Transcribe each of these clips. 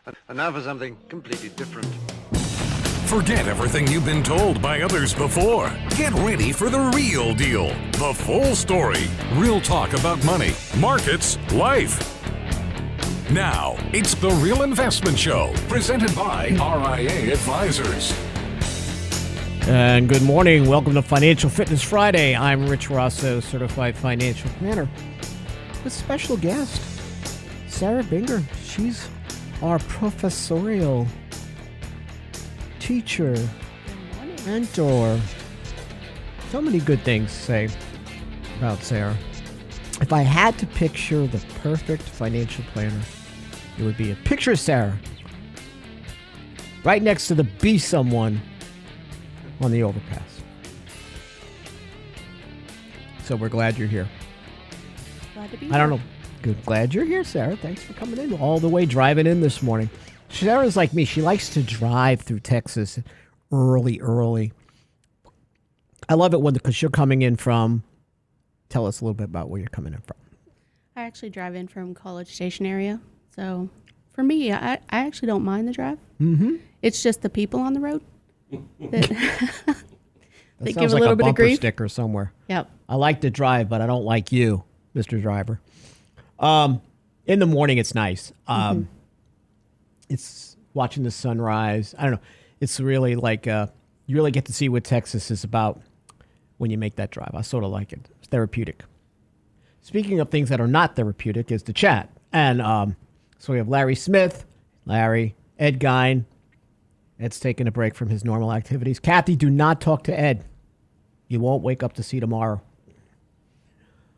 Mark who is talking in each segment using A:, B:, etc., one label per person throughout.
A: And now for something completely different.
B: Forget everything you've been told by others before. Get ready for the real deal, the full story, real talk about money, markets, life. Now, it's The Real Investment Show, presented by RIA Advisors.
C: And good morning. Welcome to Financial Fitness Friday. I'm Rich Rosso, certified financial planner, with special guest, Sarah Buenger. She's our professorial teacher, mentor. So many good things to say about Sarah. If I had to picture the perfect financial planner, it would be a picture of Sarah right next to the Be Someone on the overpass. So we're glad you're here.
D: Glad to be
C: here. I don't know. Good. Glad you're here, Sarah. Thanks for coming in all the way driving in this morning. Sarah's like me. She likes to drive through Texas early. I love it because you're coming in from, tell us a little bit about where you're coming in from.
D: I actually drive in from College Station area. So for me, I actually don't mind the drive.
C: Mm-hmm.
D: It's just the people on the road that
C: That
D: give
C: sounds
D: a
C: like
D: little
C: a
D: bit of
C: bumper
D: grief.
C: sticker somewhere.
D: Yep.
C: I like to drive, but I don't like you, Mr. Driver. In the morning, it's nice. It's watching the sunrise. I don't know. It's really like you really get to see what Texas is about when you make that drive. I sort of like it. It's therapeutic. Speaking of things that are not therapeutic is the chat. And so we have Larry Smith, Ed Gein. Ed's taking a break from his normal activities. Kathy, do not talk to Ed. You won't wake up to see tomorrow.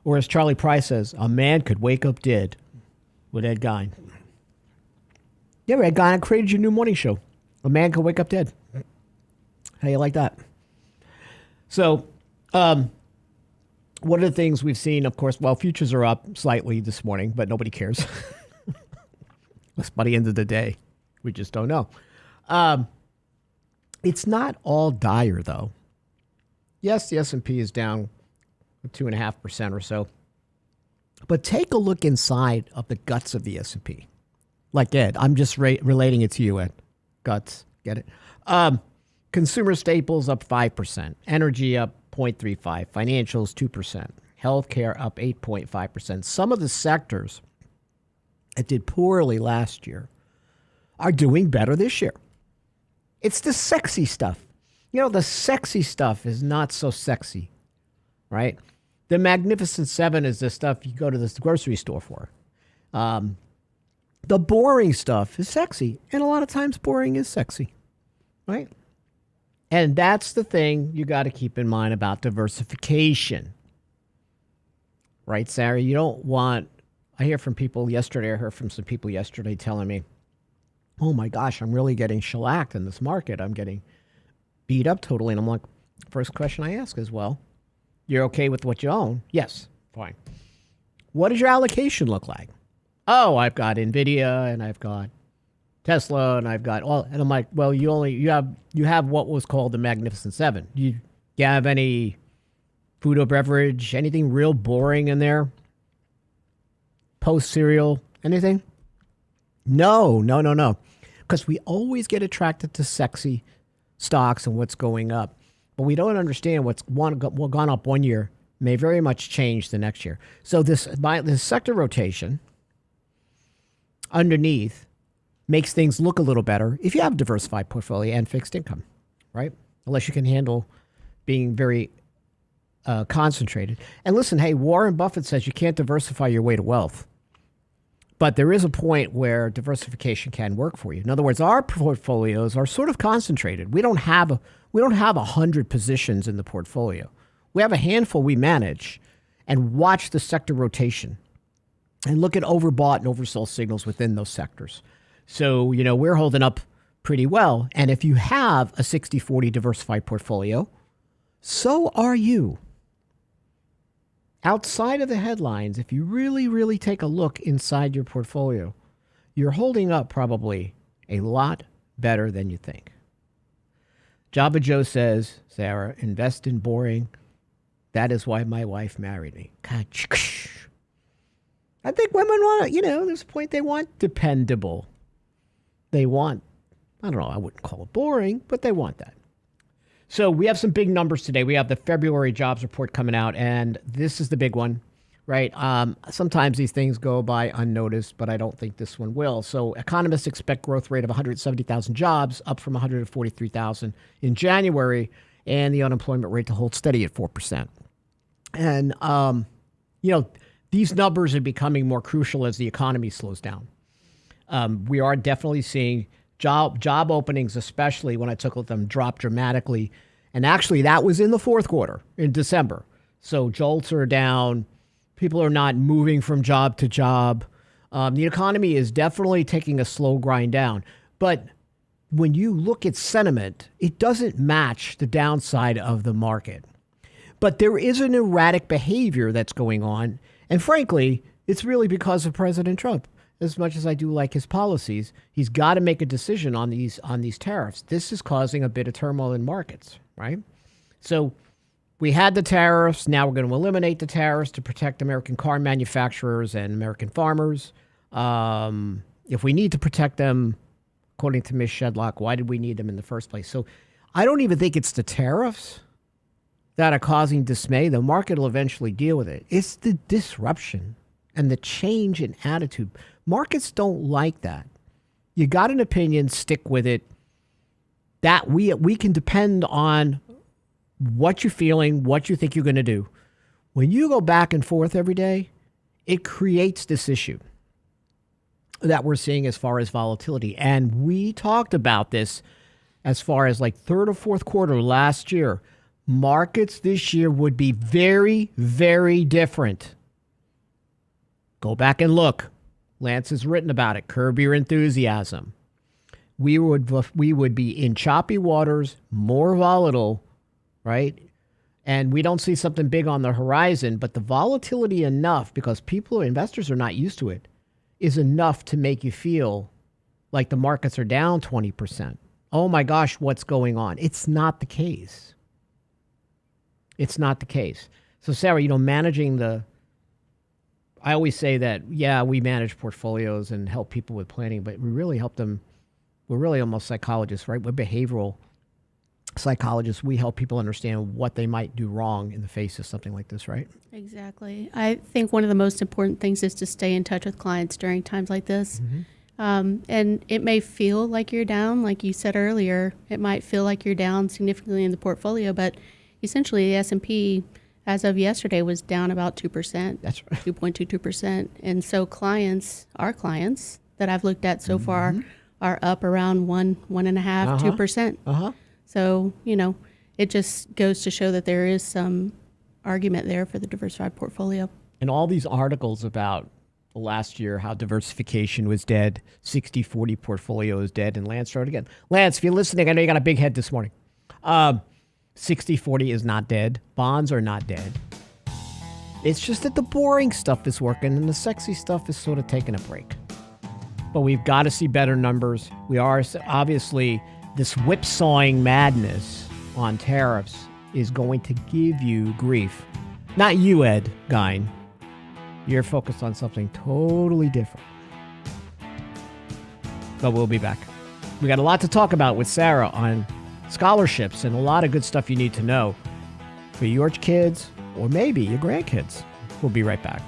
C: Or as Charlie Price says, a man could wake up dead with Ed Gein. Yeah, Ed Gein, I created your new morning show. A man could wake up dead. How you like that? So, one of the things we've seen, of course, well, futures are up slightly this morning, but nobody cares. That's by the end of the day. We just don't know. It's not all dire, though. Yes, the S&P is down 2.5% or so. But take a look inside of the guts of the S&P. Like Ed, I'm just relating it to you, Ed. Guts, get it? Consumer staples up 5%. Energy up 0.35%. Financials 2%. Healthcare up 8.5%. Some of the sectors that did poorly last year are doing better this year. It's the sexy stuff. You know, the sexy stuff is not so sexy, right? The Magnificent Seven is the stuff you go to the grocery store for. The boring stuff is sexy. And a lot of times boring is sexy, right? And that's the thing you got to keep in mind about diversification. Right, Sarah? You don't want, I heard from some people yesterday telling me, oh my gosh, I'm really getting shellacked in this market. I'm getting beat up totally. And I'm like, first question I ask is, well, you're okay with what you own? Yes. Fine. What does your allocation look like? Oh, I've got NVIDIA and I've got Tesla and I've got all. And I'm like, well, you have what was called the Magnificent Seven. Do you have any food or beverage, anything real boring in there? Post cereal, anything? No. Because we always get attracted to sexy stocks and what's going up. But we don't understand what's gone up one year may very much change the next year. So this sector rotation underneath makes things look a little better if you have a diversified portfolio and fixed income, right? Unless you can handle being very concentrated. And listen, hey, Warren Buffett says you can't diversify your way to wealth. But there is a point where diversification can work for you. In other words, our portfolios are sort of concentrated. We don't have 100 positions in the portfolio. We have a handful we manage and watch the sector rotation and look at overbought and oversold signals within those sectors. So, we're holding up pretty well. And if you have a 60-40 diversified portfolio, so are you. Outside of the headlines, if you really, really take a look inside your portfolio, you're holding up probably a lot better than you think. Jabba Joe says, Sarah, invest in boring. That is why my wife married me. I think women want, there's a point they want dependable. They want, I don't know, I wouldn't call it boring, but they want that. So we have some big numbers today. We have the February jobs report coming out, and this is the big one, right? Sometimes these things go by unnoticed, but I don't think this one will. So economists expect growth rate of 170,000 jobs, up from 143,000 in January, and the unemployment rate to hold steady at 4%. And, these numbers are becoming more crucial as the economy slows down. We are definitely seeing job openings, especially when I took them, drop dramatically. And actually, that was in the fourth quarter, in December. So jolts are down. People are not moving from job to job. The economy is definitely taking a slow grind down. But when you look at sentiment, it doesn't match the downside of the market. But there is an erratic behavior that's going on. And frankly, it's really because of President Trump. As much as I do like his policies, he's got to make a decision on these tariffs. This is causing a bit of turmoil in markets, right? So we had the tariffs. Now we're going to eliminate the tariffs to protect American car manufacturers and American farmers. If we need to protect them, according to Ms. Shedlock, why did we need them in the first place? So I don't even think it's the tariffs that are causing dismay. The market will eventually deal with it. It's the disruption and the change in attitude. Markets don't like that. You got an opinion, stick with it. That we can depend on what you're feeling, what you think you're going to do. When you go back and forth every day, it creates this issue that we're seeing as far as volatility. And we talked about this as far as like third or fourth quarter last year. Markets this year would be very, very different. Go back and look. Lance has written about it. Curb your enthusiasm. We would be in choppy waters, more volatile, right? And we don't see something big on the horizon, but the volatility enough, because investors are not used to it, is enough to make you feel like the markets are down 20%. Oh my gosh, what's going on? It's not the case. It's not the case. So Sarah, managing I always say that, yeah, we manage portfolios and help people with planning, but we really help them. We're really almost psychologists, right? We're behavioral psychologists. We help people understand what they might do wrong in the face of something like this, right?
D: Exactly. I think one of the most important things is to stay in touch with clients during times like this. Mm-hmm. And it may feel like you're down, like you said earlier. It might feel like you're down significantly in the portfolio, but essentially the S&P as of yesterday was down about 2%. That's right. 2.22%. And so our clients that I've looked at so far are up around 1.5%, 2%. So, it just goes to show that there is some argument there for the diversified portfolio.
C: And all these articles about last year, how diversification was dead, 60-40 portfolio is dead, and Lance started again. Lance, if you're listening, I know you got a big head this morning. 60-40 is not dead. Bonds are not dead. It's just that the boring stuff is working and the sexy stuff is sort of taking a break. But we've got to see better numbers. We are obviously, this whipsawing madness on tariffs is going to give you grief. Not you, Ed Gein. You're focused on something totally different. But we'll be back. We got a lot to talk about with Sarah on scholarships and a lot of good stuff you need to know for your kids or maybe your grandkids. We'll be right back.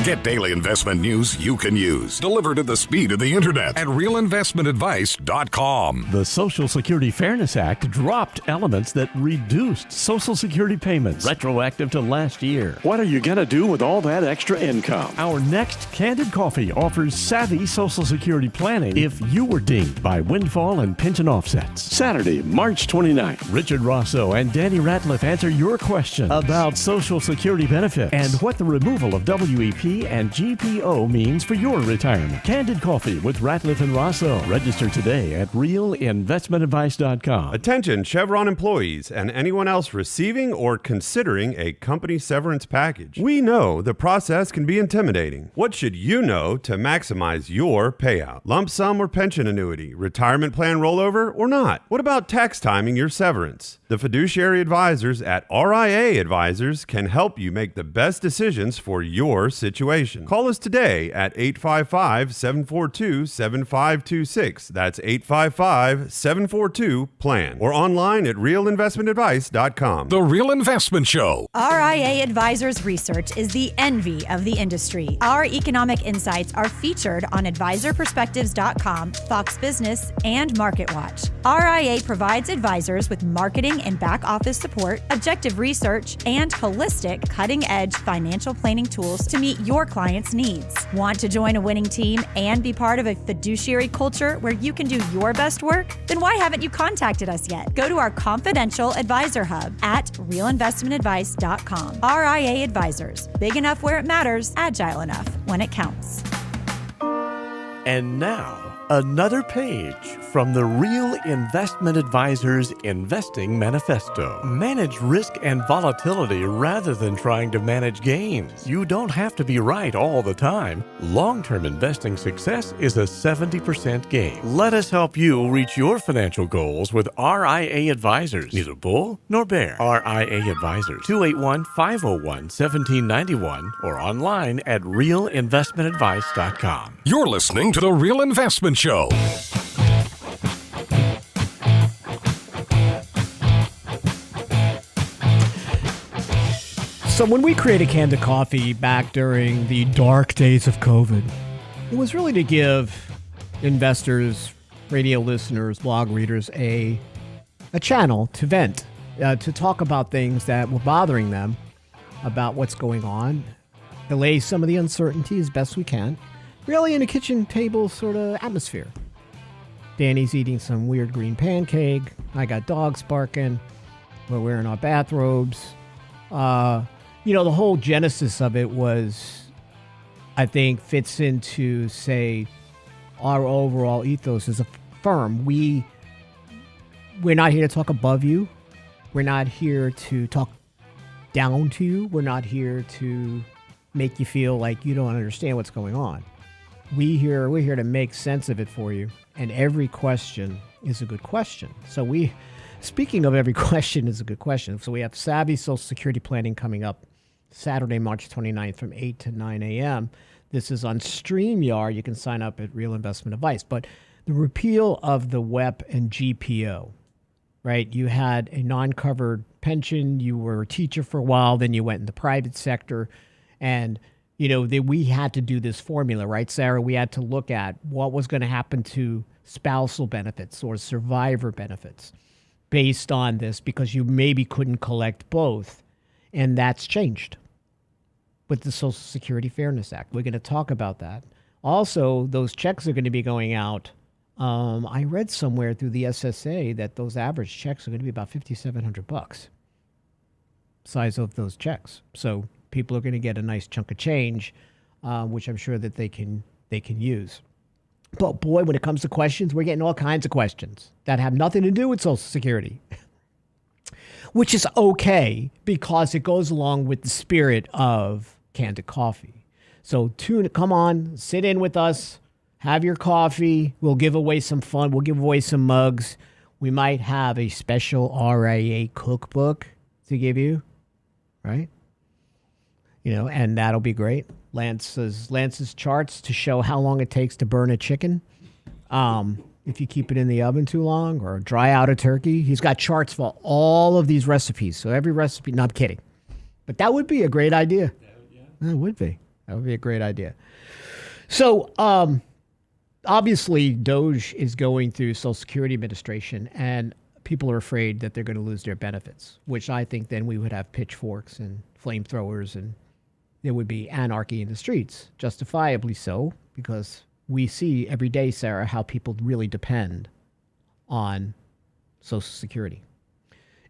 B: Get daily investment news you can use, delivered at the speed of the internet at realinvestmentadvice.com.
E: The Social Security Fairness Act dropped elements that reduced Social Security payments, retroactive to last year.
F: What are you going to do with all that extra income?
E: Our next Candid Coffee offers savvy Social Security planning if you were dinged by windfall and pension offsets.
F: Saturday, March 29th.
E: Richard Rosso and Danny Ratliff answer your questions about Social Security benefits and what the removal of WEP GDP and GPO means for your retirement. Candid Coffee with Ratliff and Rosso. Register today at realinvestmentadvice.com.
G: Attention Chevron employees and anyone else receiving or considering a company severance package. We know the process can be intimidating. What should you know to maximize your payout? Lump sum or pension annuity, retirement plan rollover or not? What about tax timing your severance? The fiduciary advisors at RIA Advisors can help you make the best decisions for your situation. Call us today at 855-742-7526. That's 855-742-PLAN. Or online at realinvestmentadvice.com.
B: The Real Investment Show.
H: RIA Advisors Research is the envy of the industry. Our economic insights are featured on advisorperspectives.com, Fox Business, and MarketWatch. RIA provides advisors with marketing and back office support, objective research, and holistic, cutting-edge financial planning tools to meet your clients' needs. Want to join a winning team and be part of a fiduciary culture where you can do your best work? Then why haven't you contacted us yet? Go to our confidential advisor hub at realinvestmentadvice.com. RIA Advisors. Big enough where it matters, agile enough when it counts.
E: And now, another page from the Real Investment Advisors Investing Manifesto. Manage risk and volatility rather than trying to manage gains. You don't have to be right all the time. Long-term investing success is a 70% gain. Let us help you reach your financial goals with RIA Advisors. Neither bull nor bear. RIA Advisors, 281-501-1791 or online at realinvestmentadvice.com.
B: You're listening to The Real Investment Show.
C: So when we created Candid Coffee back during the dark days of COVID, it was really to give investors, radio listeners, blog readers a channel to vent, to talk about things that were bothering them, about what's going on, allay some of the uncertainty as best we can, really in a kitchen table sort of atmosphere. Danny's eating some weird green pancake. I got dogs barking. We're wearing our bathrobes. The whole genesis of it was, I think, fits into, say, our overall ethos as a firm. We're not here to talk above you. We're not here to talk down to you. We're not here to make you feel like you don't understand what's going on. We're here to make sense of it for you. And every question is a good question. Speaking of every question is a good question. So we have Savvy Social Security Planning coming up Saturday, March 29th from 8 to 9 a.m. This is on StreamYard. You can sign up at Real Investment Advice. But the repeal of the WEP and GPO, right? You had a non-covered pension. You were a teacher for a while. Then you went in the private sector. And, we had to do this formula, right, Sarah? We had to look at what was going to happen to spousal benefits or survivor benefits based on this, because you maybe couldn't collect both. And that's changed with the Social Security Fairness Act. We're going to talk about that. Also, those checks are going to be going out. I read somewhere through the SSA that those average checks are going to be about $5,700, size of those checks. So people are going to get a nice chunk of change, which I'm sure that they can use. But boy, when it comes to questions, we're getting all kinds of questions that have nothing to do with Social Security, which is okay because it goes along with the spirit of Candid Coffee. So come on, sit in with us, have your coffee. We'll give away some fun. We'll give away some mugs. We might have a special RIA cookbook to give you, right? And that'll be great. Lance's charts to show how long it takes to burn a chicken. If you keep it in the oven too long or dry out a turkey. He's got charts for all of these recipes. So every recipe, no, I'm kidding. But that would be a great idea. That would be a great idea. So obviously DOGE is going through Social Security Administration, and people are afraid that they're going to lose their benefits, which I think then we would have pitchforks and flamethrowers, and there would be anarchy in the streets, justifiably so, because we see every day, Sarah, how people really depend on Social Security.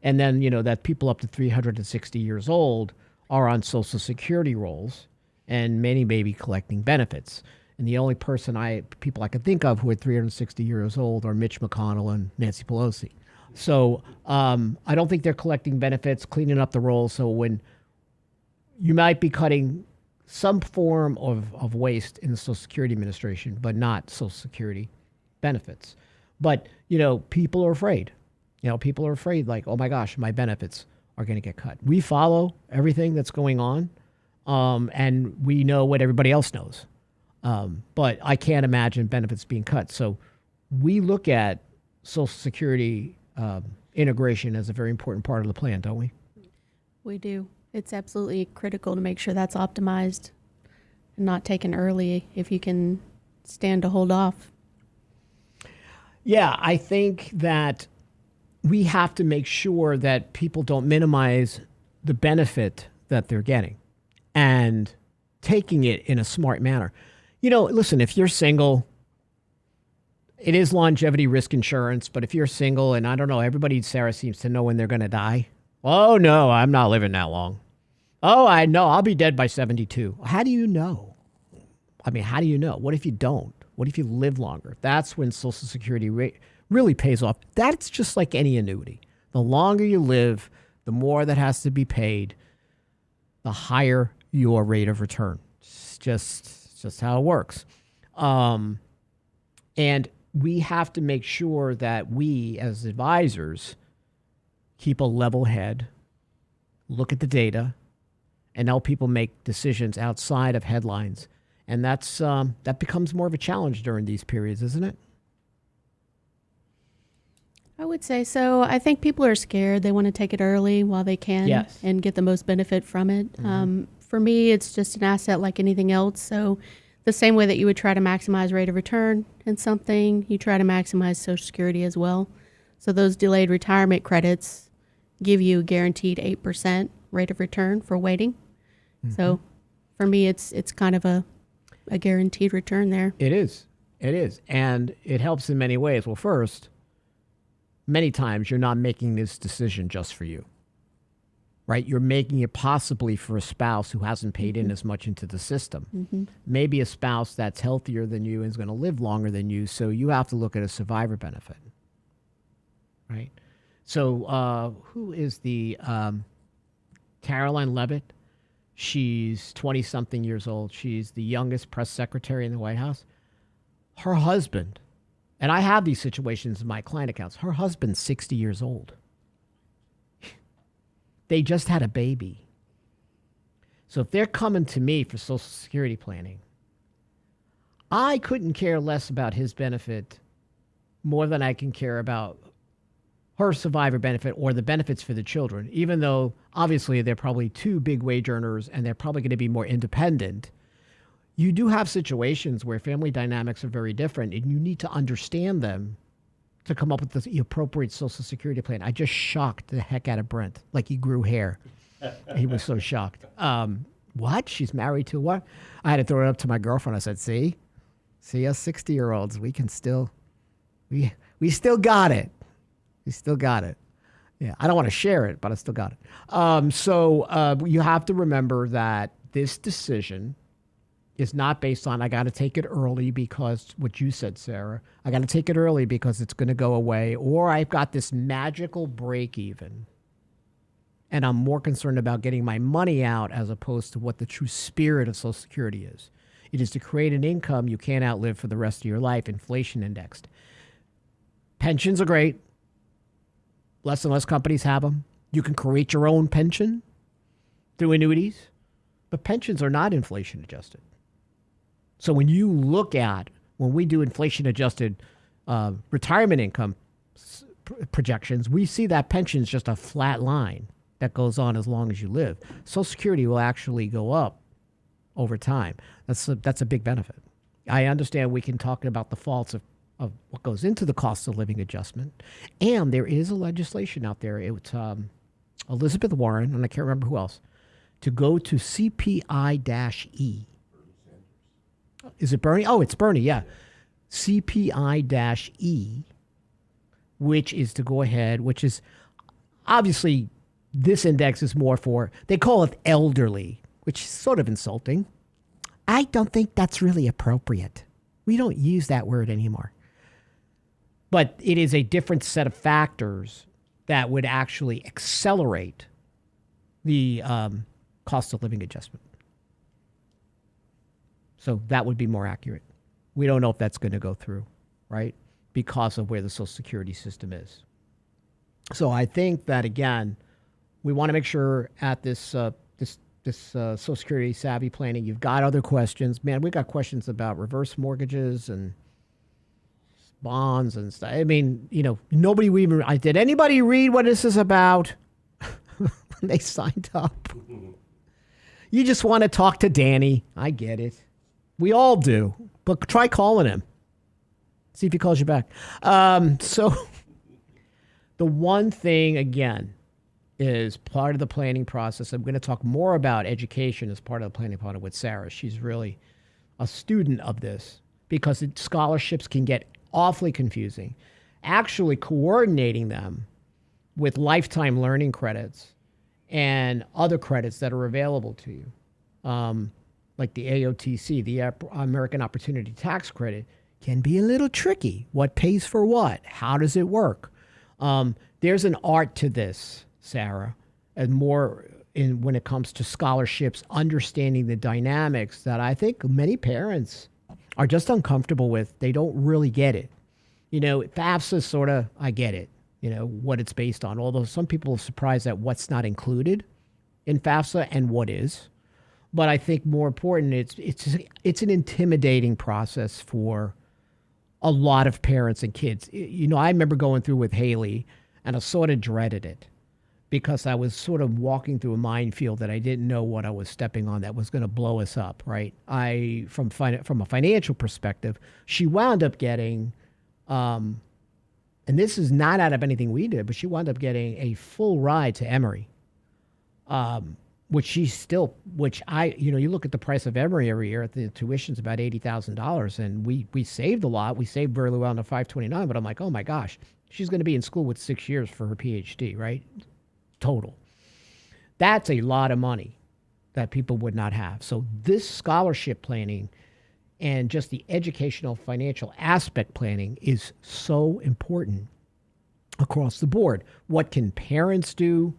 C: And then, that people up to 360 years old are on Social Security rolls. and many may be collecting benefits. And the only people I can think of who are 360 years old are Mitch McConnell and Nancy Pelosi. So I don't think they're collecting benefits, cleaning up the rolls. So when you might be cutting some form of waste in the Social Security Administration, but not Social Security benefits. But, people are afraid. People are afraid, like, oh my gosh, my benefits are going to get cut. We follow everything that's going on, and we know what everybody else knows. But I can't imagine benefits being cut. So we look at Social Security integration as a very important part of the plan, don't we?
D: We do. It's absolutely critical to make sure that's optimized and not taken early if you can stand to hold off.
C: Yeah, I think that we have to make sure that people don't minimize the benefit that they're getting and taking it in a smart manner. Listen, if you're single, it is longevity risk insurance, but if you're single, and I don't know, everybody, Sarah, seems to know when they're going to die. Oh, no, I'm not living that long. Oh, I know, I'll be dead by 72. How do you know? How do you know? What if you don't? What if you live longer? That's when Social Security really pays off. That's just like any annuity. The longer you live, the more that has to be paid, the higher your rate of return. It's just how it works. And we have to make sure that we, as advisors, keep a level head, look at the data, and help people make decisions outside of headlines. And that becomes more of a challenge during these periods, isn't it?
D: I would say so. I think people are scared. They want to take it early while they can and get the most benefit from it. Mm-hmm. For me, it's just an asset like anything else. So the same way that you would try to maximize rate of return in something, you try to maximize Social Security as well. So those delayed retirement credits give you a guaranteed 8% rate of return for waiting. Mm-hmm. So for me, it's kind of a guaranteed return there.
C: It is. And it helps in many ways. Well, first, many times you're not making this decision just for you, right? You're making it possibly for a spouse who hasn't paid in as much into the system. Mm-hmm. Maybe a spouse that's healthier than you and is going to live longer than you, so you have to look at a survivor benefit, right? So who is the Caroline Leavitt? She's 20-something years old. She's the youngest press secretary in the White House. Her husband, and I have these situations in my client accounts, her husband's 60 years old. They just had a baby. So if they're coming to me for Social Security planning, I couldn't care less about his benefit more than I can care about her survivor benefit or the benefits for the children, even though obviously they're probably two big wage earners and they're probably going to be more independent. You do have situations where family dynamics are very different and you need to understand them to come up with the appropriate Social Security plan. I just shocked the heck out of Brent. Like he grew hair. He was so shocked. What? She's married to what? I had to throw it up to my girlfriend. I said, see us 60-year-olds, we can still, we still got it. We still got it. Yeah, I don't want to share it, but I still got it. So you have to remember that this decision is not based on, I got to take it early because what you said, Sarah, I got to take it early because it's going to go away, or I've got this magical break even. And I'm more concerned about getting my money out as opposed to what the true spirit of Social Security is. It is to create an income you can't outlive for the rest of your life, inflation indexed. Pensions are great. Less and less companies have them. You can create your own pension through annuities, but pensions are not inflation adjusted. So when we do inflation adjusted retirement income projections, we see that pension is just a flat line that goes on as long as you live. Social Security will actually go up over time. That's a big benefit. I understand we can talk about the faults of what goes into the cost of living adjustment. And there is a legislation out there. It's Elizabeth Warren, and I can't remember who else, to go to CPI-E. Is it Bernie? Oh, it's Bernie, yeah. CPI-E, which is to go ahead, which is obviously this index is more for, they call it elderly, which is sort of insulting. I don't think that's really appropriate. We don't use that word anymore. But it is a different set of factors that would actually accelerate the cost of living adjustment. So that would be more accurate. We don't know if that's going to go through, right? Because of where the Social Security system is. So I think that, again, we want to make sure at this Social Security savvy planning, you've got other questions. Man, we got questions about reverse mortgages and bonds and stuff. I mean, nobody even, did anybody read what this is about when they signed up? You just want to talk to Danny. I get it. We all do. But try calling him. See if he calls you back. So the one thing, again, is part of the planning process. I'm going to talk more about education as part of the planning part with Sarah. She's really a student of this because scholarships can get awfully confusing. Actually coordinating them with lifetime learning credits and other credits that are available to you, like the AOTC, the American Opportunity Tax Credit, can be a little tricky. What pays for what? How does it work? There's an art to this, Sarah, and more when it comes to scholarships, understanding the dynamics that I think many parents are just uncomfortable with. They don't really get it. FAFSA sort of, I get it, what it's based on. Although some people are surprised at what's not included in FAFSA and what is. But I think more important, it's an intimidating process for a lot of parents and kids. I remember going through with Haley, and I sort of dreaded it because I was sort of walking through a minefield that I didn't know what I was stepping on that was going to blow us up, right? From a financial perspective, she wound up getting, and this is not out of anything we did, but she wound up getting a full ride to Emory, which you look at the price of Emory every year, the tuition's about $80,000, and we saved a lot. We saved very well into $529, but I'm like, oh my gosh, she's going to be in school with 6 years for her PhD, right? Total. That's a lot of money that people would not have. So this scholarship planning and just the educational financial aspect planning is so important across the board. What can parents do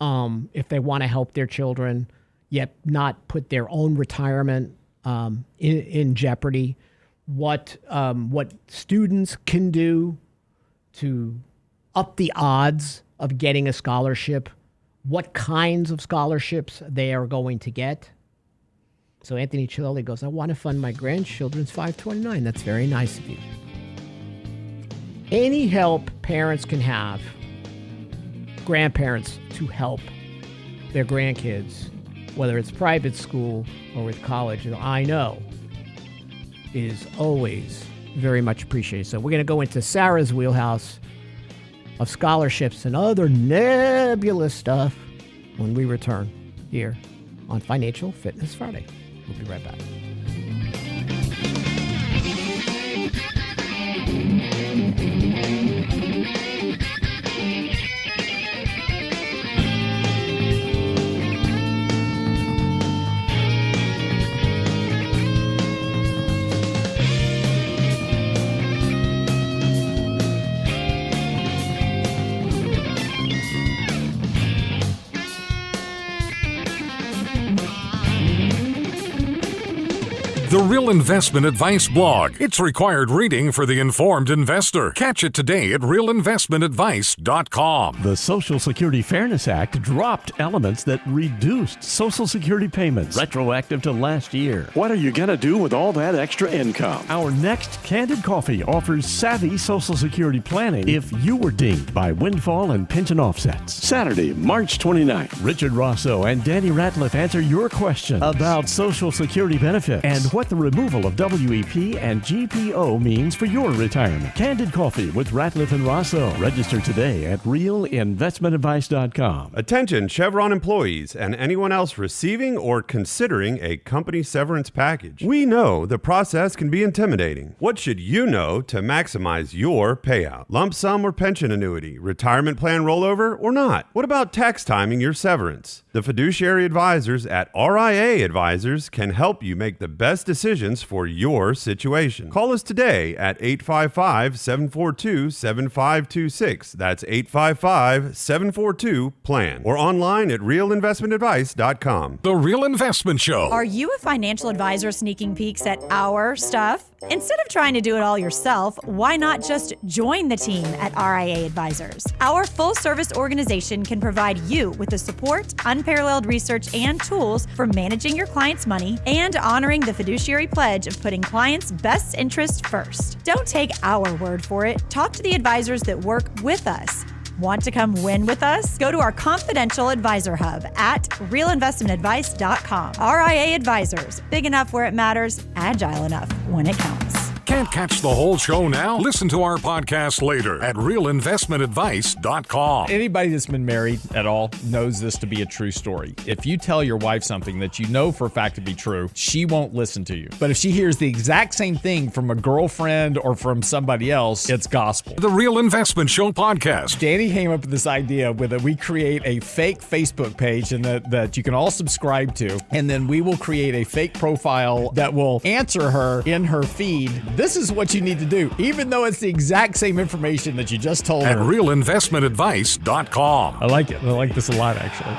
C: if they want to help their children, yet not put their own retirement in jeopardy? What students can do to up the odds of getting a scholarship, what kinds of scholarships they are going to get. So Anthony Chilelli goes, I want to fund my grandchildren's 529. That's very nice of you. Any help parents can have, grandparents to help their grandkids, whether it's private school or with college, I know is always very much appreciated. So we're going to go into Sarah's wheelhouse of scholarships and other nebulous stuff when we return here on Financial Fitness Friday. We'll be right back.
B: The Real Investment Advice blog. It's required reading for the informed investor. Catch it today at realinvestmentadvice.com.
E: The Social Security Fairness Act dropped elements that reduced Social Security payments, retroactive to last year.
F: What are you going to do with all that extra income?
E: Our next Candid Coffee offers savvy Social Security planning if you were dinged by windfall and pension offsets.
F: Saturday, March 29th.
E: Richard Rosso and Danny Ratliff answer your question about Social Security benefits and what what the removal of WEP and GPO means for your retirement. Candid Coffee with Ratliff and Rosso. Register today at realinvestmentadvice.com.
G: Attention Chevron employees and anyone else receiving or considering a company severance package. We know the process can be intimidating. What should you know to maximize your payout? Lump sum or pension annuity, retirement plan rollover or not? What about tax timing your severance? The fiduciary advisors at RIA Advisors can help you make the best decisions for your situation. Call us today at 855-742-7526. That's 855-742-PLAN. Or online at realinvestmentadvice.com.
B: The Real Investment Show.
H: Are you a financial advisor sneaking peeks at our stuff? Instead of trying to do it all yourself, why not just join the team at RIA Advisors? Our full-service organization can provide you with the support, unparalleled research, and tools for managing your clients' money and honoring the fiduciary pledge of putting clients' best interest first. Don't take our word for it. Talk to the advisors that work with us. Want to come win with us? Go to our confidential advisor hub at realinvestmentadvice.com. RIA Advisors, big enough where it matters, agile enough when it counts.
B: Can't catch the whole show now? Listen to our podcast later at realinvestmentadvice.com.
I: Anybody that's been married at all knows this to be a true story. If you tell your wife something that you know for a fact to be true, she won't listen to you. But if she hears the exact same thing from a girlfriend or from somebody else, it's gospel.
B: The Real Investment Show podcast.
I: Danny came up with this idea that we create a fake Facebook page and that you can all subscribe to, and then we will create a fake profile that will answer her in her feed. This is what you need to do, even though it's the exact same information that you just told
B: At
I: her.
B: realinvestmentadvice.com.
I: I like it. I like this a lot, actually.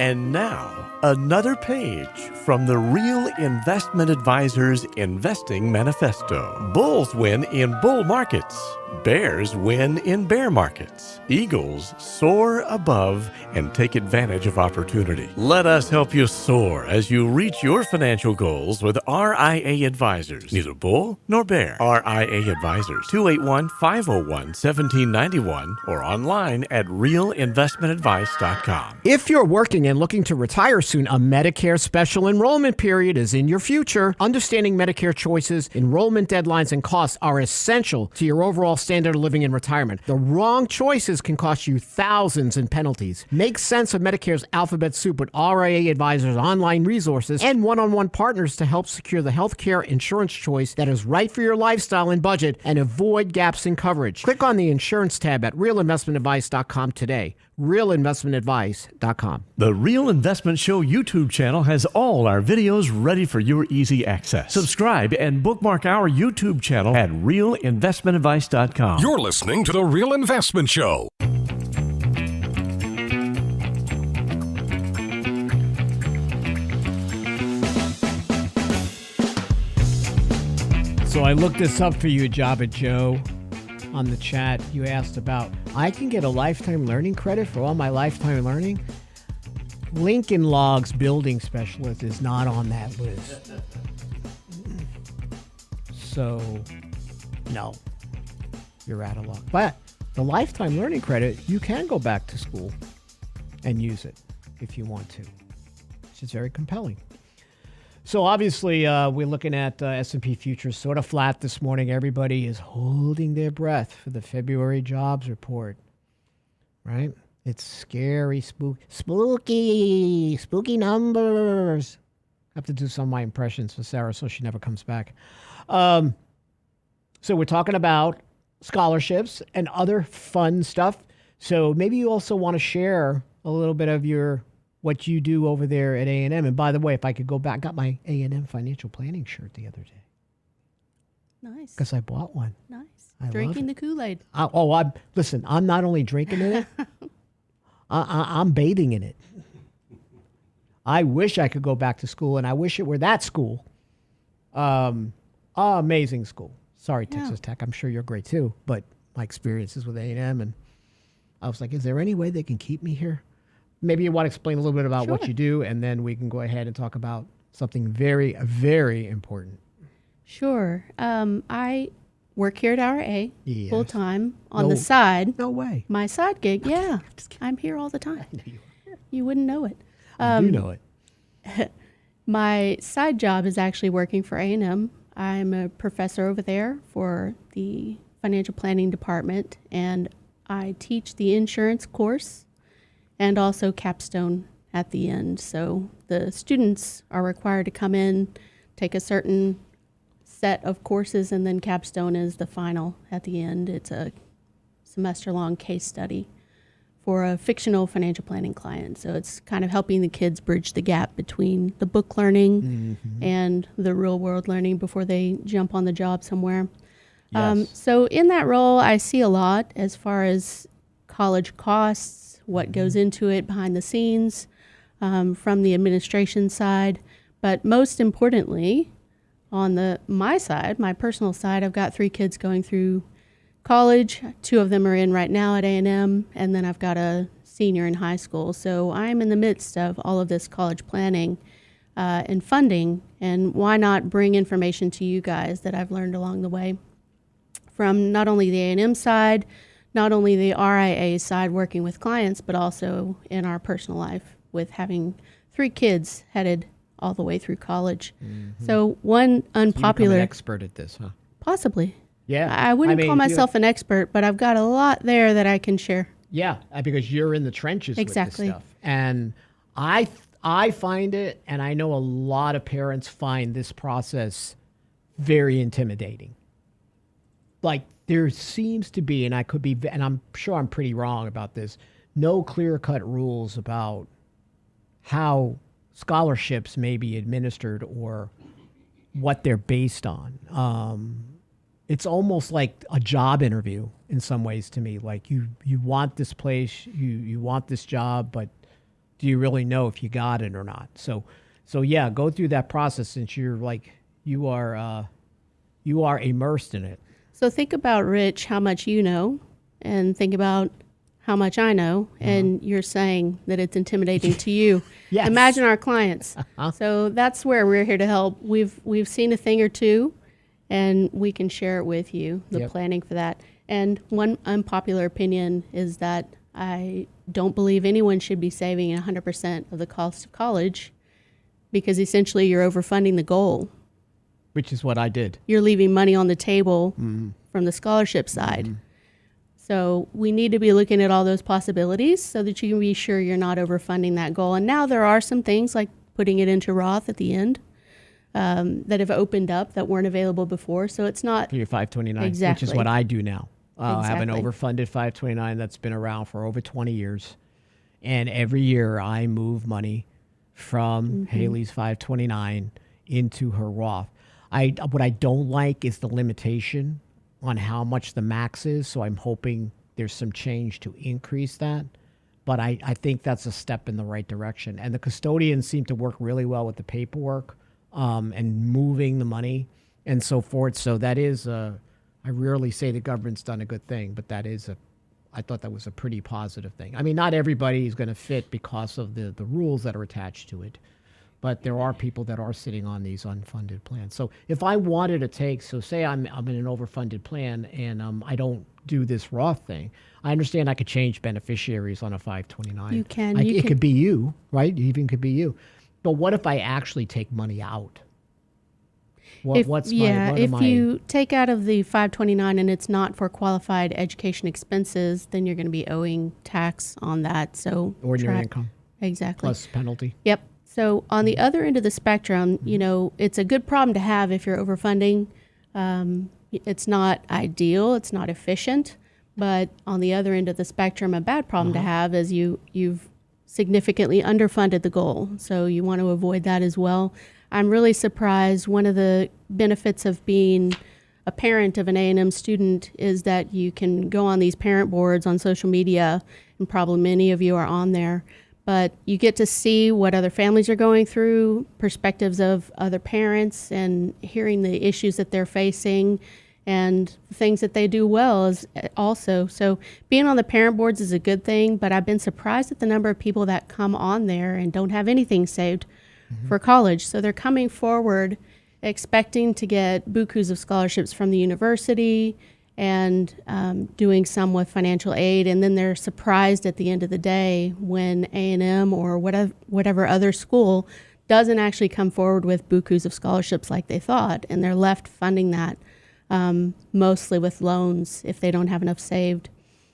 E: And now, another page from the Real Investment Advisors Investing Manifesto. Bulls win in bull markets. Bears win in bear markets. Eagles soar above and take advantage of opportunity. Let us help you soar as you reach your financial goals with RIA Advisors. Neither bull nor bear. RIA Advisors, 281-501-1791 or online at realinvestmentadvice.com.
C: If you're working and looking to retire soon, a Medicare special enrollment period is in your future. Understanding Medicare choices, enrollment deadlines, and costs are essential to your overall standard of living in retirement. The wrong choices can cost you thousands in penalties. Make sense of Medicare's alphabet soup with RIA Advisors online resources and one-on-one partners to help secure the healthcare insurance choice that is right for your lifestyle and budget and avoid gaps in coverage. Click on the insurance tab at realinvestmentadvice.com today. realinvestmentadvice.com.
E: The Real Investment Show YouTube channel has all our videos ready for your easy access. Subscribe and bookmark our YouTube channel at realinvestmentadvice.com.
B: You're listening to The Real Investment Show.
C: So I looked this up for you, Jabba Joe, on the chat. You asked about, I can get a lifetime learning credit for all my lifetime learning? Lincoln Logs building specialist is not on that list. So, no, you're out of luck. But the lifetime learning credit, you can go back to school and use it if you want to. It's just very compelling. So obviously, we're looking at S&P futures sort of flat this morning. Everybody is holding their breath for the February jobs report, right? It's scary, spooky numbers. I have to do some of my impressions for Sarah so she never comes back. So we're talking about scholarships and other fun stuff. So maybe you also want to share a little bit of what you do over there at A&M. And by the way, if I could go back, I got my A&M financial planning shirt the other day.
D: Nice.
C: Because I bought one.
D: Nice.
C: I
D: Drinking
C: love
D: the Kool-Aid.
C: Listen, I'm not only drinking in it, I'm bathing in it. I wish I could go back to school, and I wish it were that school. Amazing school. Sorry, Texas Tech. I'm sure you're great too, but my experiences with A&M, and I was like, is there any way they can keep me here? Maybe you want to explain a little bit about what you do, and then we can go ahead and talk about something very, very important.
D: Sure. I work here at RA
C: Yes.
D: full time on the side.
C: No way.
D: My side gig, yeah. I'm here all the time. You wouldn't know it.
C: I do know it.
D: My side job is actually working for A&M. I'm a professor over there for the financial planning department, and I teach the insurance course and also capstone at the end. So the students are required to come in, take a certain set of courses, and then capstone is the final at the end. It's a semester-long case study for a fictional financial planning client. So it's kind of helping the kids bridge the gap between the book learning and the real world learning before they jump on the job somewhere.
C: Yes.
D: So in that role, I see a lot as far as college costs, what goes into it behind the scenes, from the administration side. But most importantly, on my side, my personal side, I've got 3 kids going through college. 2 of them are in right now at A&M, and then I've got a senior in high school. So I'm in the midst of all of this college planning and funding, and why not bring information to you guys that I've learned along the way from not only the A&M side, not only the RIA side working with clients, but also in our personal life with having 3 kids headed all the way through college. So one unpopular...
C: You become an expert at this, huh?
D: Possibly.
C: Yeah.
D: I wouldn't call myself an expert, but I've got a lot there that I can share.
C: Yeah, because you're in the trenches
D: Exactly.
C: with this stuff. And I find it, and I know a lot of parents find this process very intimidating. Like there seems to be, and I could be, and I'm sure I'm pretty wrong about this, no clear-cut rules about how scholarships may be administered or what they're based on. It's almost like a job interview in some ways to me. Like you want this place, you want this job, but do you really know if you got it or not? So yeah, go through that process since you're like you are immersed in it.
D: So think about, Rich, how much you know, and think about how much I know, and you're saying that it's intimidating to you.
C: Yes.
D: Imagine our clients. So that's where we're here to help. We've seen a thing or two, and we can share it with you, the planning for that. And one unpopular opinion is that I don't believe anyone should be saving 100% of the cost of college, because essentially you're overfunding the goal.
C: Which is what I did.
D: You're leaving money on the table from the scholarship side. So we need to be looking at all those possibilities so that you can be sure you're not overfunding that goal. And now there are some things like putting it into Roth at the end that have opened up that weren't available before. So it's not...
C: For your 529,
D: Exactly.
C: which is what I do now. I have an
D: Exactly.
C: overfunded 529 that's been around for over 20 years. And every year I move money from Haley's 529 into her Roth. What I don't like is the limitation on how much the max is, so I'm hoping there's some change to increase that. But I think that's a step in the right direction. And the custodians seem to work really well with the paperwork and moving the money and so forth. So that is, I rarely say the government's done a good thing, but I thought that was a pretty positive thing. I mean, not everybody is going to fit because of the rules that are attached to it. But there are people that are sitting on these unfunded plans. So if I wanted to take, so say I'm in an overfunded plan and I don't do this Roth thing, I understand I could change beneficiaries on a 529.
D: You can.
C: It could be you, right? It even could be you. But what if I actually take money out? If you take out of the 529 and it's not for qualified education expenses, then you're going to be owing tax on that. So ordinary income.
D: Exactly.
C: Plus penalty.
D: Yep. So on the other end of the spectrum, it's a good problem to have if you're overfunding. It's not ideal, it's not efficient, but on the other end of the spectrum, a bad problem to have is you've significantly underfunded the goal. So you want to avoid that as well. I'm really surprised. One of the benefits of being a parent of an A&M student is that you can go on these parent boards on social media, and probably many of you are on there. But you get to see what other families are going through, perspectives of other parents, and hearing the issues that they're facing and things that they do well is also. So being on the parent boards is a good thing, but I've been surprised at the number of people that come on there and don't have anything saved for college. So they're coming forward expecting to get bukus of scholarships from the university and doing some with financial aid, and then they're surprised at the end of the day when A&M or whatever other school doesn't actually come forward with bukus of scholarships like they thought, and they're left funding that mostly with loans if they don't have enough saved.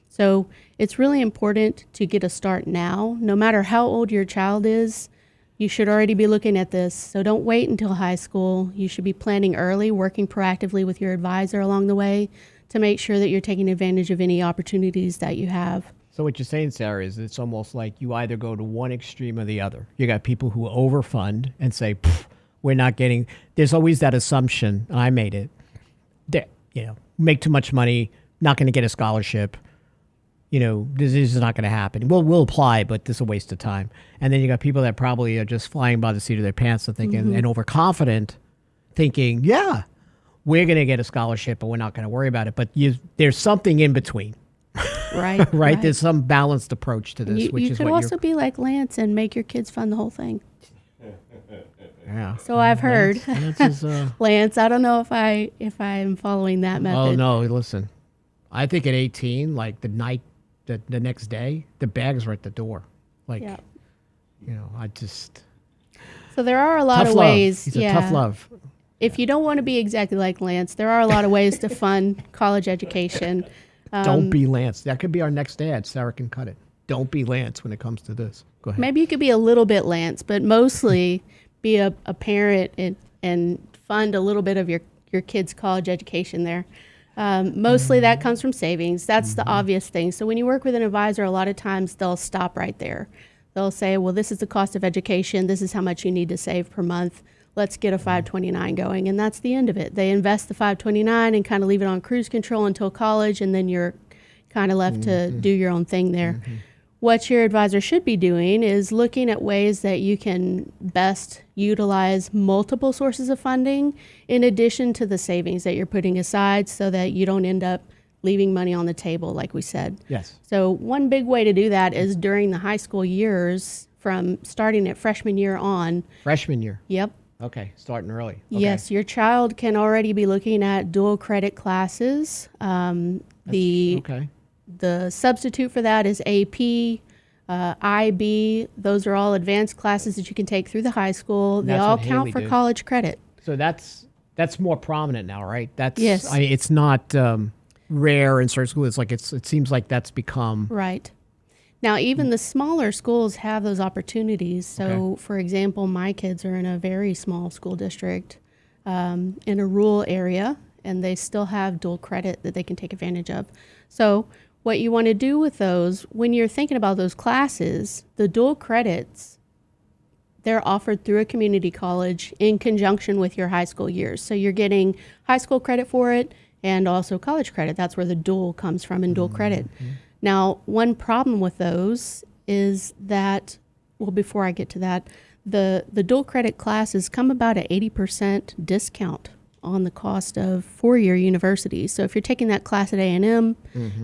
D: So it's really important to get a start now. No matter how old your child is, you should already be looking at this. So don't wait until high school. You should be planning early, working proactively with your advisor along the way to make sure that you're taking advantage of any opportunities that you have.
C: So what you're saying, Sarah, is it's almost like you either go to one extreme or the other. You got people who overfund and say, we're not getting, there's always that assumption, and I made it, that, make too much money, not going to get a scholarship. This is not going to happen. We'll apply, but this is a waste of time. And then you got people that probably are just flying by the seat of their pants and thinking, and overconfident, thinking, yeah, we're going to get a scholarship, but we're not going to worry about it. But there's something in between.
D: Right.
C: right. There's some balanced approach to this,
D: You
C: which is
D: could
C: what
D: also be like Lance and make your kids fund the whole thing.
C: Yeah.
D: So I've heard.
C: Lance is,
D: Lance, I don't know if I'm following that method.
C: Oh no! Listen, I think at 18, like the next day, the bags were at the door. Like,
D: Yeah.
C: I just.
D: So there are a lot
C: Tough
D: of
C: love.
D: ways.
C: He's a tough love.
D: If you don't want to be exactly like Lance, there are a lot of ways to fund college education.
C: Don't be Lance. That could be our next ad. Sarah can cut it. Don't be Lance when it comes to this. Go ahead.
D: Maybe you could be a little bit Lance, but mostly be a parent and fund a little bit of your kid's college education there. Mostly that comes from savings. That's the obvious thing. So when you work with an advisor, a lot of times they'll stop right there. They'll say, well, this is the cost of education. This is how much you need to save per month. Let's get a 529 going. And that's the end of it. They invest the 529 and kind of leave it on cruise control until college, and then you're kind of left to do your own thing there. What your advisor should be doing is looking at ways that you can best utilize multiple sources of funding in addition to the savings that you're putting aside, so that you don't end up leaving money on the table, like we said.
C: Yes.
D: So one big way to do that is during the high school years, from starting at freshman year on.
C: Freshman year.
D: Yep.
C: Okay, starting early. Okay.
D: Yes, your child can already be looking at dual credit classes. The substitute for that is AP, IB. Those are all advanced classes that you can take through the high school. They all count for college credit.
C: So that's more prominent now, right?
D: Yes.
C: I mean, it's not rare in certain schools. It's like it seems like that's become
D: Right. Now, even the smaller schools have those opportunities. So, for example, my kids are in a very small school district in a rural area, and they still have dual credit that they can take advantage of. So what you want to do with those, when you're thinking about those classes, the dual credits, they're offered through a community college in conjunction with your high school years. So you're getting high school credit for it and also college credit. That's where the dual comes from in dual credit. Now, one problem with those is that, well, before I get to that, the dual credit classes come about at 80% discount on the cost of four-year universities. So if you're taking that class at A&M,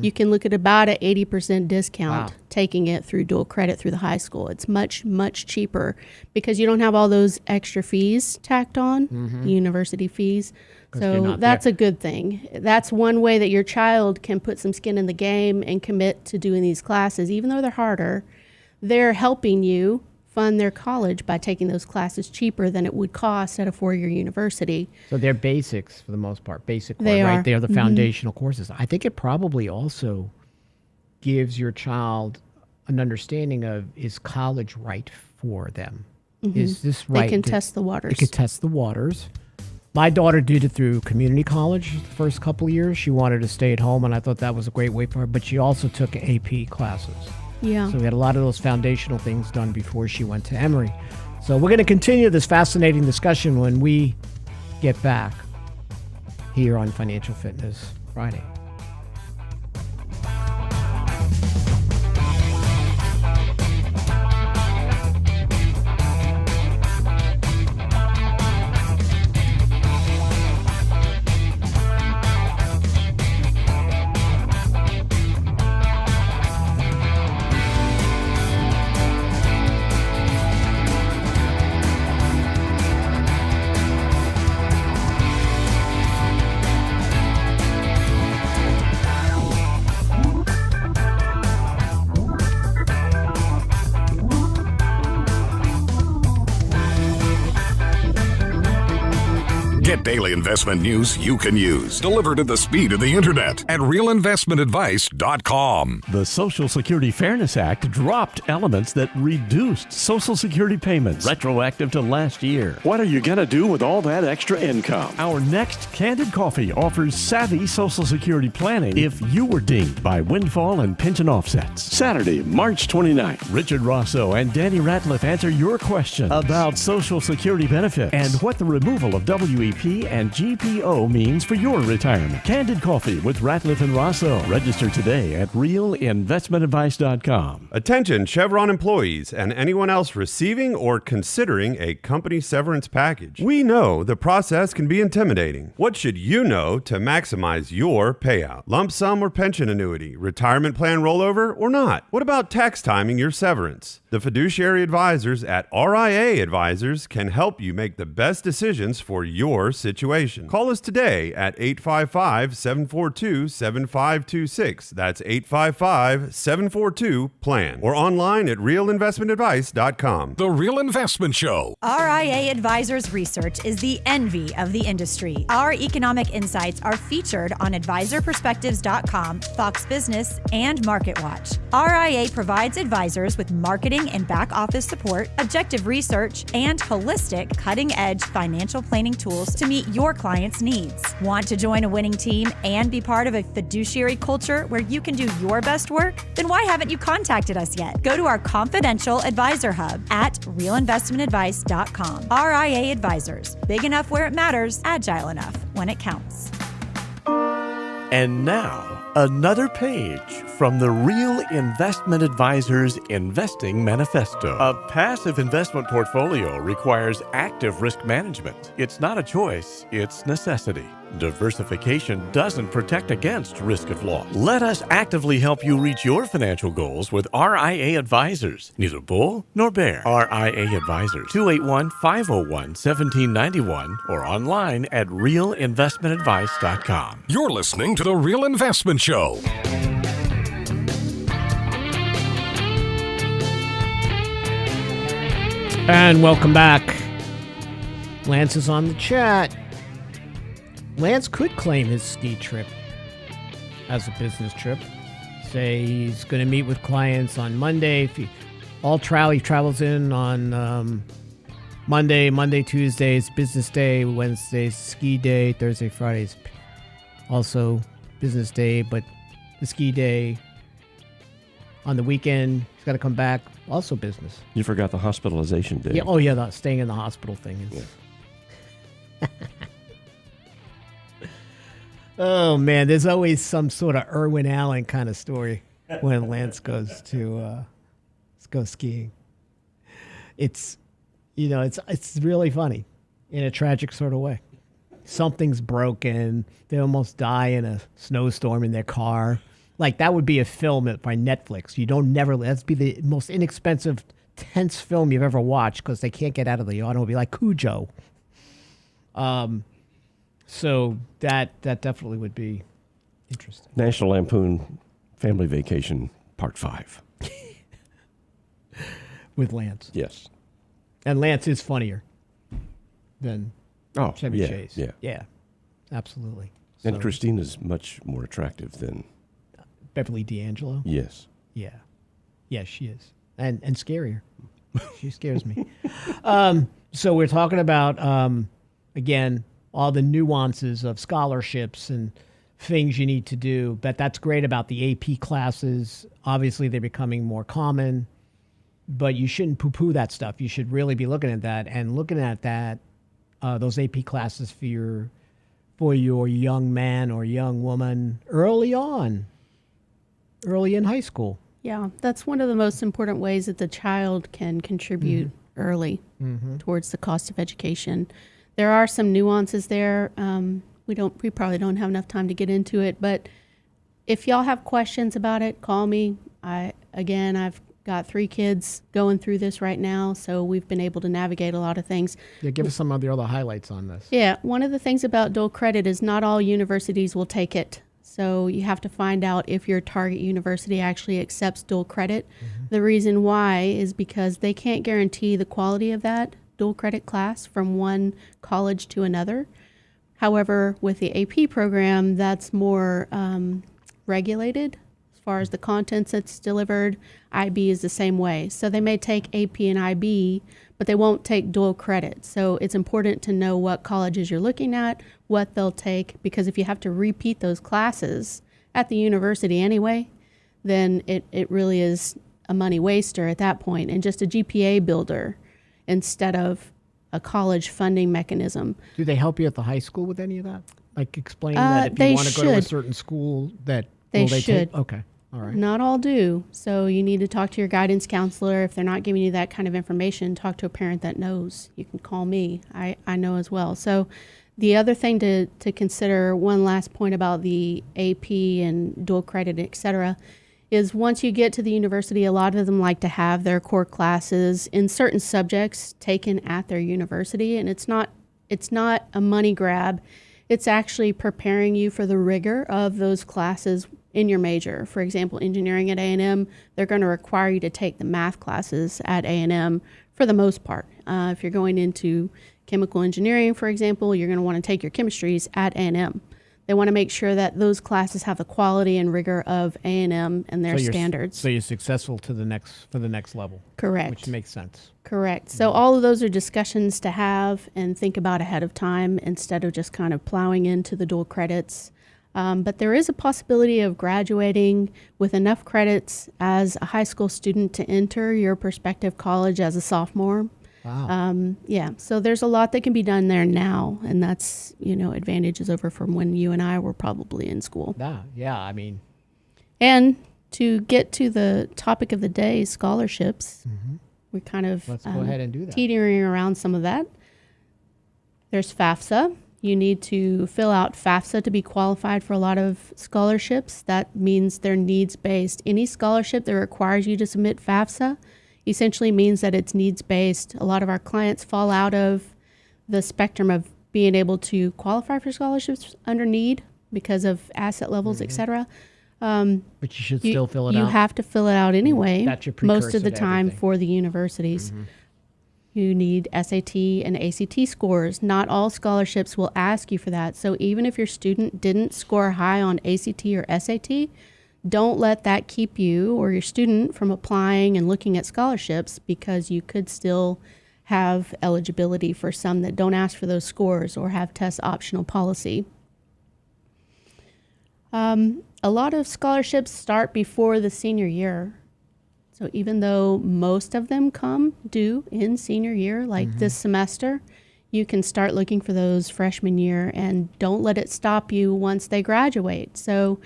D: you can look at about an 80% discount taking it through dual credit through the high school. It's much, much cheaper because you don't have all those extra fees tacked on, university fees. So that's a good thing. That's one way that your child can put some skin in the game and commit to doing these classes. Even though they're harder, they're helping you fund their college by taking those classes cheaper than it would cost at a four-year university.
C: So they're basics for the most part, basic,
D: They
C: right?
D: are.
C: They're the foundational courses. I think it probably also gives your child an understanding of, is college right for them? Is this right?
D: They can test the waters.
C: They can test the waters. My daughter did it through community college the first couple of years. She wanted to stay at home, and I thought that was a great way for her, but she also took AP classes.
D: Yeah.
C: So we had a lot of those foundational things done before she went to Emory. So we're going to continue this fascinating discussion when we get back here on Financial Fitness Friday.
B: Get daily investment news you can use, delivered at the speed of the internet at realinvestmentadvice.com.
E: The Social Security Fairness Act dropped elements that reduced Social Security payments, retroactive to last year.
F: What are you going to do with all that extra income?
E: Our next Candid Coffee offers savvy Social Security planning if you were dinged by windfall and pension offsets.
F: Saturday, March 29th.
E: Richard Rosso and Danny Ratliff answer your question about Social Security benefits and what the removal of WEP and GPO means for your retirement. Candid Coffee with Ratliff and Rosso. Register today at realinvestmentadvice.com.
G: Attention Chevron employees and anyone else receiving or considering a company severance package. We know the process can be intimidating. What should you know to maximize your payout? Lump sum or pension annuity, retirement plan rollover or not? What about tax timing your severance? The fiduciary advisors at RIA Advisors can help you make the best decisions for your situation. Call us today at 855-742-7526. That's 855-742-PLAN. Or online at realinvestmentadvice.com.
B: The Real Investment Show.
H: RIA Advisors Research is the envy of the industry. Our economic insights are featured on advisorperspectives.com, Fox Business, and MarketWatch. RIA provides advisors with marketing and back office support, objective research, and holistic, cutting-edge financial planning tools to meet your clients' needs. Want to join a winning team and be part of a fiduciary culture where you can do your best work? Then why haven't you contacted us yet? Go to our confidential advisor hub at realinvestmentadvice.com. RIA Advisors. Big enough where it matters, agile enough when it counts.
E: And now, another page from the Real Investment Advisors Investing Manifesto. A passive investment portfolio requires active risk management. It's not a choice, it's necessity. Diversification doesn't protect against risk of loss. Let us actively help you reach your financial goals with RIA Advisors. Neither bull nor bear. RIA Advisors, 281-501-1791 or online at realinvestmentadvice.com.
B: You're listening to The Real Investment Show.
C: And welcome back. Lance is on the chat. Lance could claim his ski trip as a business trip. Say he's going to meet with clients on Monday. If he travels in on Monday, Tuesday is business day, Wednesday's ski day, Thursday, Friday's also business day, but the ski day on the weekend, he's got to come back, also business.
F: You forgot the hospitalization day.
C: Yeah, the staying in the hospital thing is. Yeah. Oh man, there's always some sort of Irwin Allen kind of story when Lance goes to go skiing. It's it's really funny in a tragic sort of way. Something's broken. They almost die in a snowstorm in their car. Like that would be a film by Netflix. That'd be the most inexpensive, tense film you've ever watched because they can't get out of the automobile, like Cujo. So that definitely would be interesting.
F: National Lampoon Family Vacation Part 5.
C: With Lance.
F: Yes.
C: And Lance is funnier than Chevy Chase. Yeah, absolutely.
F: And Christine is much more attractive than
C: Beverly D'Angelo?
F: Yes.
C: Yeah. Yes, she is. And scarier. She scares me. So we're talking about, again, all the nuances of scholarships and things you need to do. But that's great about the AP classes. Obviously, they're becoming more common. But you shouldn't poo-poo that stuff. You should really be looking at that. And looking at that, those AP classes for your young man or young woman early in high school.
D: Yeah, that's one of the most important ways that the child can contribute early towards the cost of education. There are some nuances there. We probably don't have enough time to get into it, but if y'all have questions about it, call me. I've got 3 kids going through this right now, so we've been able to navigate a lot of things.
C: Yeah, give us some of the other highlights on this.
D: Yeah, one of the things about dual credit is not all universities will take it. So you have to find out if your target university actually accepts dual credit. The reason why is because they can't guarantee the quality of that dual credit class from one college to another. However, with the AP program, that's more regulated as far as the contents that's delivered. IB is the same way. So they may take AP and IB, but they won't take dual credit. So it's important to know what colleges you're looking at, what they'll take, because if you have to repeat those classes at the university anyway, then it really is a money waster at that point and just a GPA builder instead of a college funding mechanism.
C: Do they help you at the high school with any of that? Like explain that if you want to go to a certain school that
D: they should.
C: Okay. All right.
D: Not all do. So you need to talk to your guidance counselor. If they're not giving you that kind of information, talk to a parent that knows. You can call me. I know as well. So the other thing to consider, one last point about the AP and dual credit, et cetera, is once you get to the university, a lot of them like to have their core classes in certain subjects taken at their university. And it's not a money grab. It's actually preparing you for the rigor of those classes in your major. For example, engineering at A&M, they're going to require you to take the math classes at A&M for the most part. If you're going into chemical engineering, for example, you're going to want to take your chemistries at A&M. They want to make sure that those classes have the quality and rigor of A&M and their standards.
C: So you're successful for the next level.
D: Correct.
C: Which makes sense.
D: Correct. So all of those are discussions to have and think about ahead of time instead of just kind of plowing into the dual credits. But there is a possibility of graduating with enough credits as a high school student to enter your prospective college as a sophomore.
C: Wow.
D: Yeah. So there's a lot that can be done there now, and that's, advantages over from when you and I were probably in school.
C: Yeah. I mean.
D: And to get to the topic of the day, scholarships, we kind of
C: let's go ahead and do that.
D: Teetering around some of that. There's FAFSA. You need to fill out FAFSA to be qualified for a lot of scholarships. That means they're needs-based. Any scholarship that requires you to submit FAFSA essentially means that it's needs-based. A lot of our clients fall out of the spectrum of being able to qualify for scholarships under need because of asset levels, et cetera.
C: But you should still fill it out.
D: You have to fill it out anyway,
C: That's your
D: most of the
C: precursor to
D: time
C: everything.
D: for the universities. You need SAT and ACT scores. Not all scholarships will ask you for that. So even if your student didn't score high on ACT or SAT, don't let that keep you or your student from applying and looking at scholarships, because you could still have eligibility for some that don't ask for those scores or have test optional policy. A lot of scholarships start before the senior year. So even though most of them come due in senior year, like this semester, you can start looking for those freshman year, and don't let it stop you once they graduate. So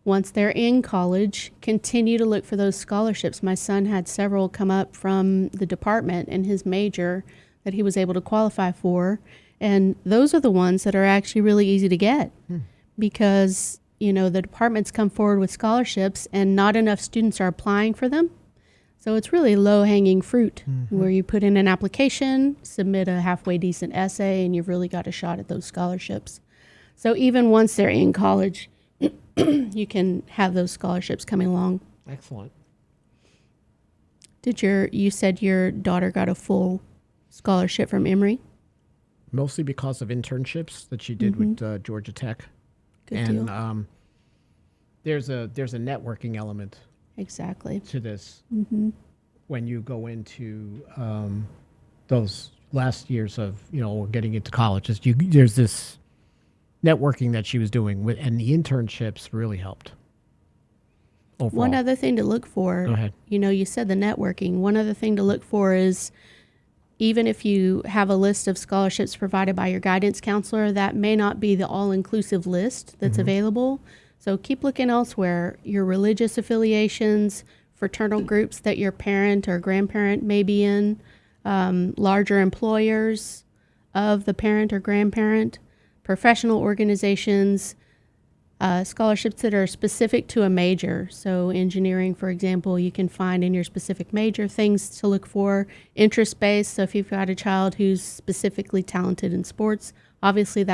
D: once they're in college, continue to look for those scholarships. My son had several come up from the department in his major that he was able to qualify for. And those are the ones that are actually really easy to get because, the departments come forward with scholarships and not enough students are applying for them. So it's really low-hanging fruit where you put in an application, submit a halfway decent essay, and you've really got a shot at those scholarships. So even once they're in college, you can have those scholarships coming along.
C: Excellent.
D: You said your daughter got a full scholarship from Emory?
C: Mostly because of internships that she did with Georgia Tech.
D: Good deal.
C: There's a networking element
D: Exactly.
C: to this when you go into those last years of getting into college. There's this networking that she was doing with, and the internships really helped. Overall.
D: One other thing to look for.
C: Go ahead.
D: You said the networking. One other thing to look for is, even if you have a list of scholarships provided by your guidance counselor, that may not be the all-inclusive list that's available. So keep looking elsewhere. Your religious affiliations, fraternal groups that your parent or grandparent may be in, larger employers of the parent or grandparent, professional organizations, scholarships that are specific to a major. So engineering, for example, you can find in your specific major things to look for. Interest-based, so if you've got a child who's specifically talented in sports, obviously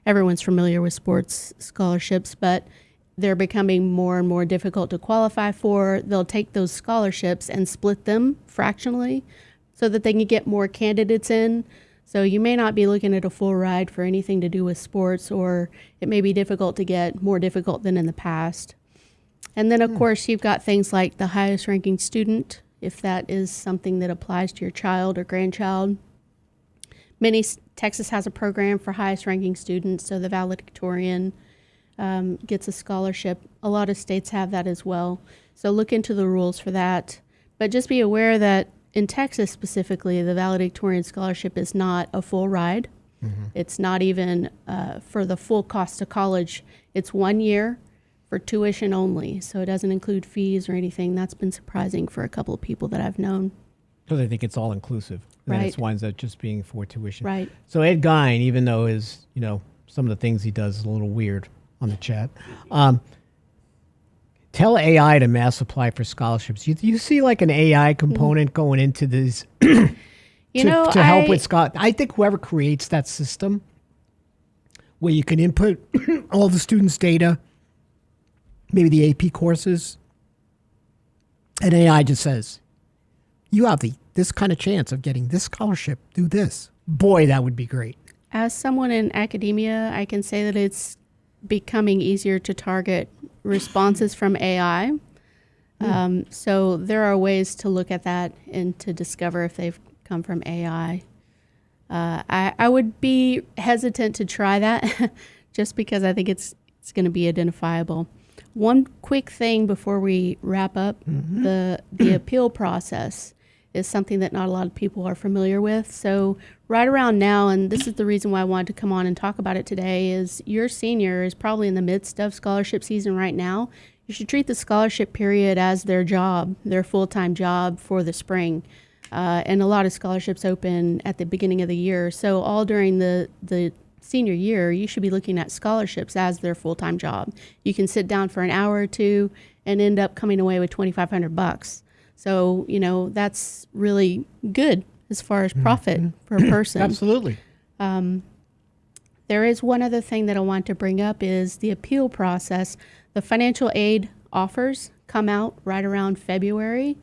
D: everyone's familiar with sports scholarships, but they're becoming more and more difficult to qualify for. They'll take those scholarships and split them fractionally so that they can get more candidates in. So you may not be looking at a full ride for anything to do with sports, or it may be difficult to get, more difficult than in the past. And then, of course, you've got things like the highest ranking student, if that is something that applies to your child or grandchild. Texas has a program for highest ranking students, so the valedictorian gets a scholarship. A lot of states have that as well. So look into the rules for that. But just be aware that in Texas specifically, the valedictorian scholarship is not a full ride. It's not even for the full cost of college. It's 1 year for tuition only. So it doesn't include fees or anything. That's been surprising for a couple of people that I've known.
C: So they think it's all inclusive. And
D: Right.
C: It's winds up just being for tuition.
D: Right.
C: So Ed Gein, even though his, some of the things he does is a little weird on the chat, tell AI to mass apply for scholarships. You see like an AI component going into this to help with scholarship. I think whoever creates that system where you can input all the students' data, maybe the AP courses, and AI just says, you have this kind of chance of getting this scholarship, do this. Boy, that would be great.
D: As someone in academia, I can say that it's becoming easier to target responses from AI. So there are ways to look at that and to discover if they've come from AI. I would be hesitant to try that just because I think it's going to be identifiable. One quick thing before we wrap up, the appeal process is something that not a lot of people are familiar with. So right around now, and this is the reason why I wanted to come on and talk about it today, is your senior is probably in the midst of scholarship season right now. You should treat the scholarship period as their job, their full-time job for the spring. And a lot of scholarships open at the beginning of the year. So all during the senior year, you should be looking at scholarships as their full-time job. You can sit down for an hour or two and end up coming away with $2,500. So, that's really good as far as profit for a person.
C: Absolutely.
D: There is one other thing that I want to bring up is the appeal process. The financial aid offers come out right around February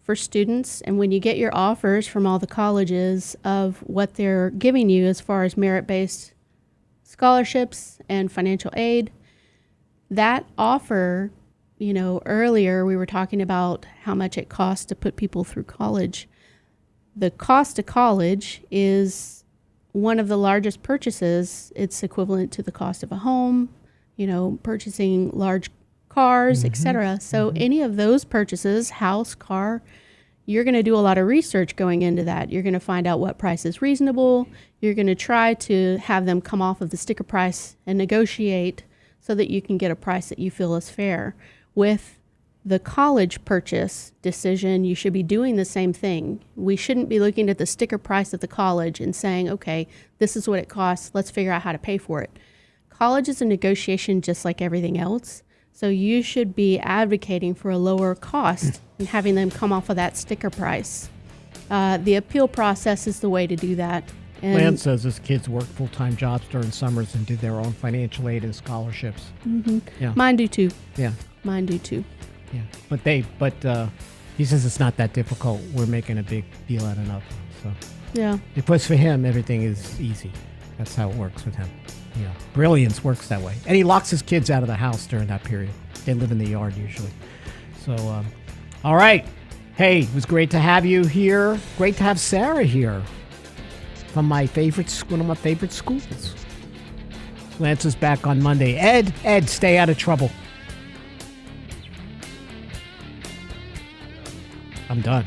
D: for students. And when you get your offers from all the colleges of what they're giving you as far as merit-based scholarships and financial aid, that offer, earlier we were talking about how much it costs to put people through college. The cost of college is one of the largest purchases. It's equivalent to the cost of a home, purchasing large cars, etc. So any of those purchases, house, car, you're going to do a lot of research going into that. You're going to find out what price is reasonable. You're going to try to have them come off of the sticker price and negotiate so that you can get a price that you feel is fair. With the college purchase decision, you should be doing the same thing. We shouldn't be looking at the sticker price of the college and saying, okay, this is what it costs. Let's figure out how to pay for it. College is a negotiation just like everything else. So you should be advocating for a lower cost and having them come off of that sticker price. The appeal process is the way to do that. And
C: Lance says his kids work full-time jobs during summers and do their own financial aid and scholarships. Yeah.
D: Mine do too.
C: Yeah.
D: Mine do too.
C: Yeah. But he says it's not that difficult. We're making a big deal out of nothing. So
D: Yeah.
C: because for him, everything is easy. That's how it works with him. Yeah. Brilliance works that way. And he locks his kids out of the house during that period. They live in the yard usually. So, all right. Hey, it was great to have you here. Great to have Sarah here from one of my favorite schools. Lance is back on Monday. Ed, stay out of trouble. I'm done.